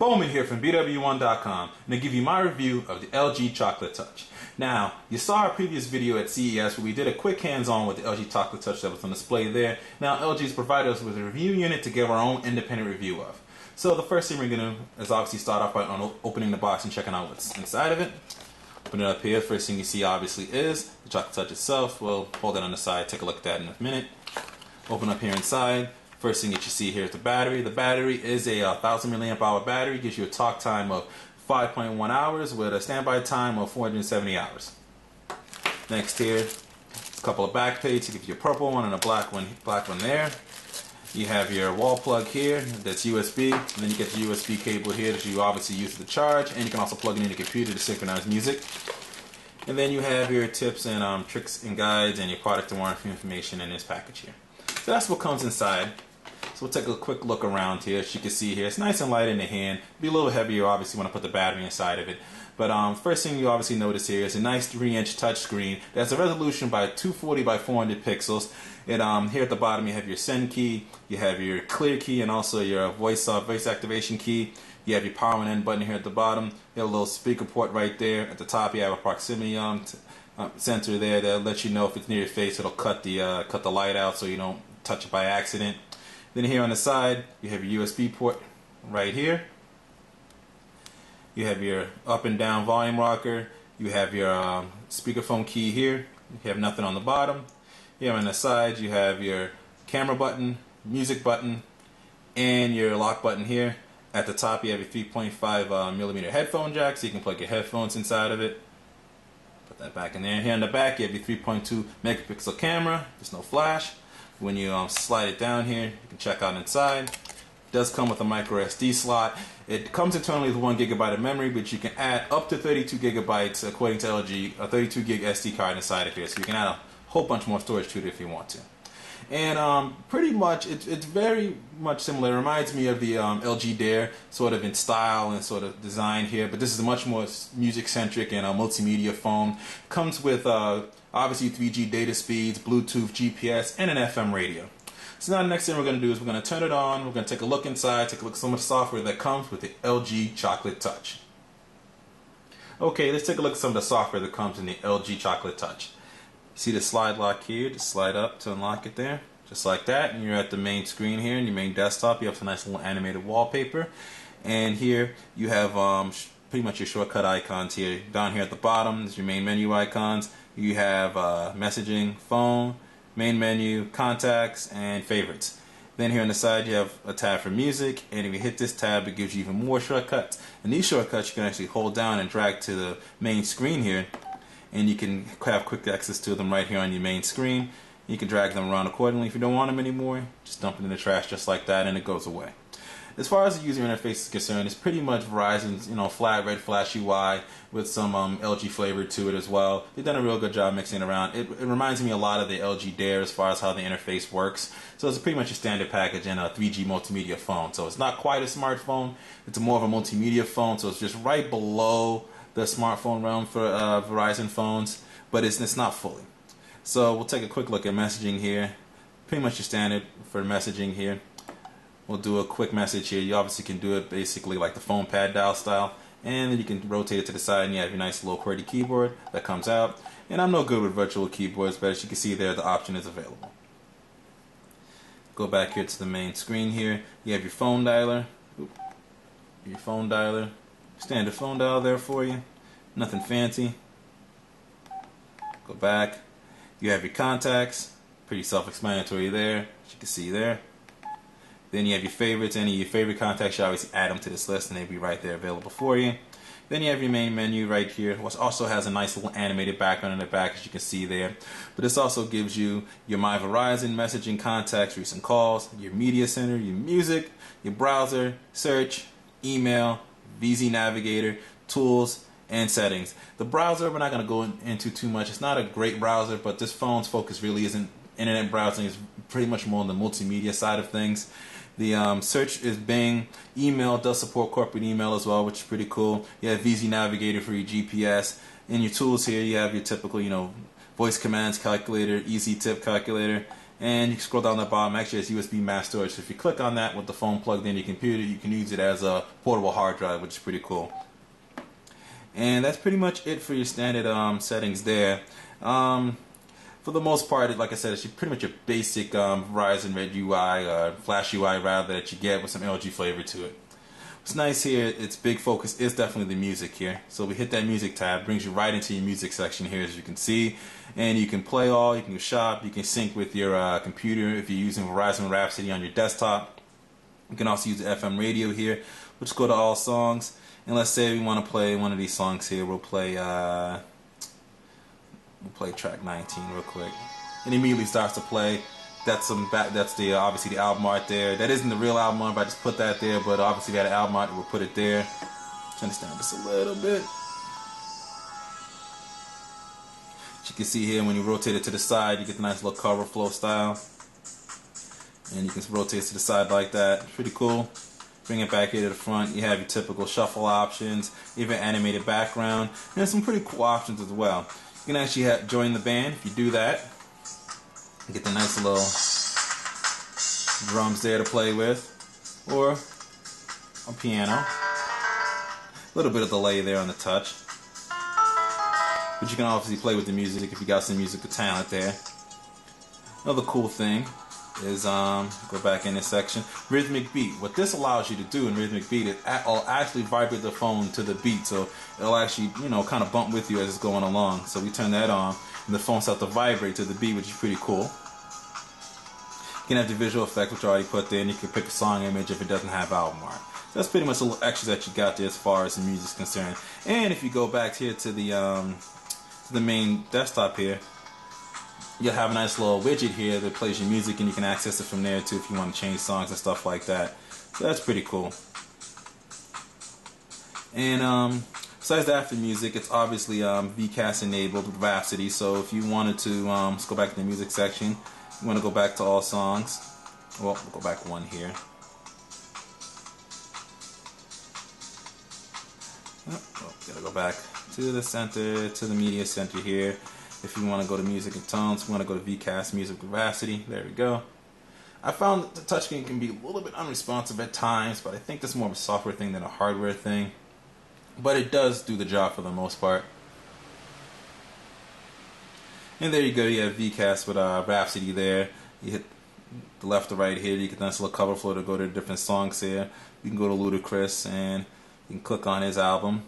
BWOne here from BWOne.com, and I give you my review of the LG Chocolate Touch. Now, you saw our previous video at CES where we did a quick hands-on with the LG Chocolate Touch that was on display there. Now, LG's provided us with a review unit to give our own independent review of. So the first thing we're going to do is obviously start off by opening the box and checking out what's inside of it. Open it up here. First thing you see obviously is the Chocolate Touch itself. We'll hold it on the side, take a look at that in a minute. Open up here inside. First thing that you see here is the battery. The battery is a 1000 milliamp hour battery. Gives you a talk time of 5.1 hours with a standby time of 470 hours. Next here, a couple of back plates. It gives you a purple one and a black one there. You have your wall plug here that's USB, and then you get the USB cable here that you obviously use to charge, and you can also plug it into your computer to synchronize music. And then you have your tips and tricks and guides and your product and warranty information in this package here. So that's what comes inside. So we'll take a quick look around here. As you can see here, it's nice and light in the hand. Be a little heavier obviously when I put the battery inside of it. But first thing you obviously notice here is a nice 3-inch touchscreen. That's a resolution by 240 by 400 pixels. And here at the bottom you have your send key, you have your clear key, and also your voice activation key. You have your power and end button here at the bottom. You have a little speaker port right there. At the top you have a proximity sensor there that lets you know if it's near your face. It'll cut the light out so you don't touch it by accident. Then here on the side you have your USB port right here. You have your up and down volume rocker. You have your speakerphone key here. You have nothing on the bottom. Here on the side you have your camera button, music button, and your lock button here. At the top you have your 3.5 millimeter headphone jack, so you can plug your headphones inside of it. Put that back in there. Here on the back you have your 3.2 megapixel camera. There's no flash. When you slide it down here, you can check out inside. It does come with a micro SD slot. It comes internally with 1 GB of memory, but you can add up to 32 gigabytes, according to LG, a 32 gig SD card inside of here. So you can add a whole bunch more storage to it if you want to. And pretty much, it's very much similar. It reminds me of the LG Dare, sort of in style and sort of design here. But this is a much more music-centric and multimedia phone. Comes with obviously 3G data speeds, Bluetooth, GPS, and an FM radio. So now the next thing we're going to do is we're going to turn it on. We're going to take a look inside, take a look at some of the software that comes with the LG Chocolate Touch. Okay, let's take a look at some of the software that comes in the LG Chocolate Touch. See the slide lock here, just slide up to unlock it there, just like that, and you're at the main screen here, in your main desktop. You have some nice little animated wallpaper, and here you have pretty much your shortcut icons here. Down here at the bottom is your main menu icons. You have messaging, phone, main menu, contacts, and favorites. Then here on the side you have a tab for music, and if you hit this tab it gives you even more shortcuts. And these shortcuts you can actually hold down and drag to the main screen here, and you can have quick access to them right here on your main screen. You can drag them around accordingly. If you don't want them anymore, just dump it in the trash just like that and it goes away. As far as the user interface is concerned, it's pretty much Verizon's flat red flash UI with some LG flavor to it as well. They've done a real good job mixing it around. It reminds me a lot of the LG Dare as far as how the interface works. So it's pretty much a standard package in a 3G multimedia phone. So it's not quite a smartphone. It's more of a multimedia phone. So it's just right below the smartphone realm for Verizon phones, but it's not fully. So we'll take a quick look at messaging here. Pretty much your standard for messaging here. We'll do a quick message here. You obviously can do it basically like the phone pad dial style, and then you can rotate it to the side and you have your nice little QWERTY keyboard that comes out. And I'm no good with virtual keyboards, but as you can see there, the option is available. Go back here to the main screen here. You have your phone dialer. Your phone dialer. Standard phone dial there for you. Nothing fancy. Go back. You have your contacts. Pretty self-explanatory there, as you can see there. Then you have your favorites. Any of your favorite contacts, you obviously add them to this list and they'll be right there available for you. Then you have your main menu right here, which also has a nice little animated background in the back, as you can see there. But this also gives you your My Verizon, messaging, contacts, recent calls, your media center, your music, your browser, search, email, VZ Navigator, tools, and settings. The browser we're not going to go into too much. It's not a great browser, but this phone's focus really isn't internet browsing. It's pretty much more on the multimedia side of things. The search is Bing. Email does support corporate email as well, which is pretty cool. You have VZ Navigator for your GPS. In your tools here, you have your typical, voice commands calculator, easy tip calculator, And you can scroll down the bottom. Actually, it's USB mass storage. So if you click on that with the phone plugged in your computer, you can use it as a portable hard drive, which is pretty cool. And that's pretty much it for your standard settings there. For the most part, like I said, it's pretty much a basic Verizon Red UI, Flash UI rather, that you get with some LG flavor to it. What's nice here, its big focus is definitely the music here. So we hit that music tab, brings you right into your music section here, as you can see. And you can play all, you can shop, you can sync with your computer if you're using Verizon Rhapsody on your desktop. You can also use the FM radio here. We'll just go to all songs. And let's say we want to play one of these songs here. We'll play track 19 real quick. And immediately starts to play. That's the obviously the album art there. That isn't the real album art, but I just put that there. But obviously we had an album art, we'll put it there. Just understand this a little bit. As you can see here, when you rotate it to the side, you get the nice little cover flow style. And you can rotate it to the side like that. Pretty cool. Bring it back here to the front. You have your typical shuffle options, even animated background, and there's some pretty cool options as well. You can actually join the band if you do that. You get the nice little drums there to play with, or a piano. A little bit of delay there on the touch. But you can obviously play with the music if you got some musical talent there. Another cool thing is, go back in this section, rhythmic beat. What this allows you to do in rhythmic beat is it'll actually vibrate the phone to the beat, so it'll actually, you know, kind of bump with you as it's going along. So we turn that on, and the phone starts to vibrate to the beat, which is pretty cool. You can have the visual effect, which I already put there, and you can pick a song image if it doesn't have album art. So that's pretty much the little extras that you got there as far as the music's concerned. And if you go back here to the main desktop here, you'll have a nice little widget here that plays your music, and you can access it from there too if you want to change songs and stuff like that. So that's pretty cool. And besides that, for music, it's obviously VCast enabled with Rhapsody. So if you wanted to, let's go back to the music section. You want to go back to all songs. Well, we'll go back one here. Oh, gotta go back to the center, to the media center here. If you want to go to music and tones, we want to go to VCast Music with Rhapsody. There we go. I found that the touchscreen can be a little bit unresponsive at times, but I think that's more of a software thing than a hardware thing. But it does do the job for the most part. And there you go, you have VCast with Rhapsody there. You hit the left or right here, you get a nice little cover flow to go to different songs here. You can go to Ludacris and you can click on his album.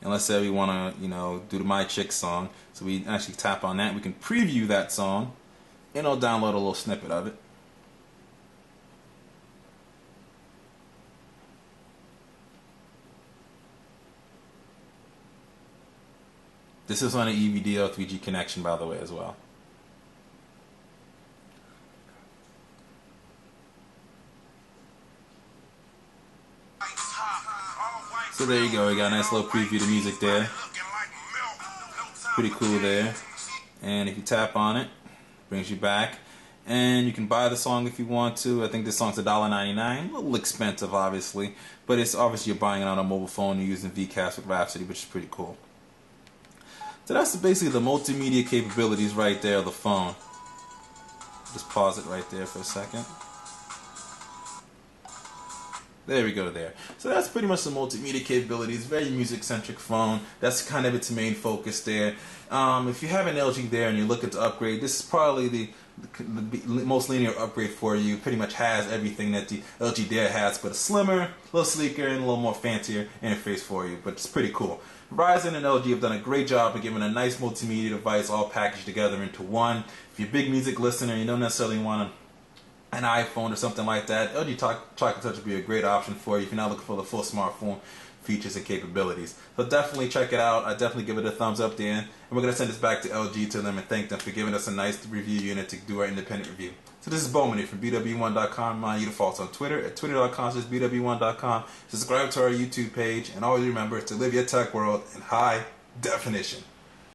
And let's say we want to, you know, do the My Chick song. So we actually tap on that. We can preview that song, and it'll download a little snippet of it. This is on an EVDL 3G connection, by the way, as well. So there you go, we got a nice little preview of the music there. Pretty cool there. And if you tap on it, brings you back. And you can buy the song if you want to. I think this song's $1.99. A little expensive, obviously. But it's obviously you're buying it on a mobile phone. You're using VCast with Rhapsody, which is pretty cool. So that's basically the multimedia capabilities right there of the phone. Just pause it right there for a second. There we go there. So that's pretty much the multimedia capabilities. Very music-centric phone. That's kind of its main focus there. If you have an LG there and you're looking to upgrade, this is probably the most linear upgrade for you. Pretty much has everything that the LG there has, but a slimmer, a little sleeker, and a little more fancier interface for you. But it's pretty cool. Verizon and LG have done a great job of giving a nice multimedia device all packaged together into one. If you're a big music listener, you don't necessarily want an iPhone or something like that, LG Chocolate Touch would be a great option for you if you're not looking for the full smartphone features and capabilities. So definitely check it out. I definitely give it a thumbs up there. And we're going to send this back to LG to them and thank them for giving us a nice review unit to do our independent review. So this is BWOne from BWOne.com. Remind you to follow us on Twitter at twitter.com/BWOne.com. Subscribe to our YouTube page. And always remember to live your tech world in high definition.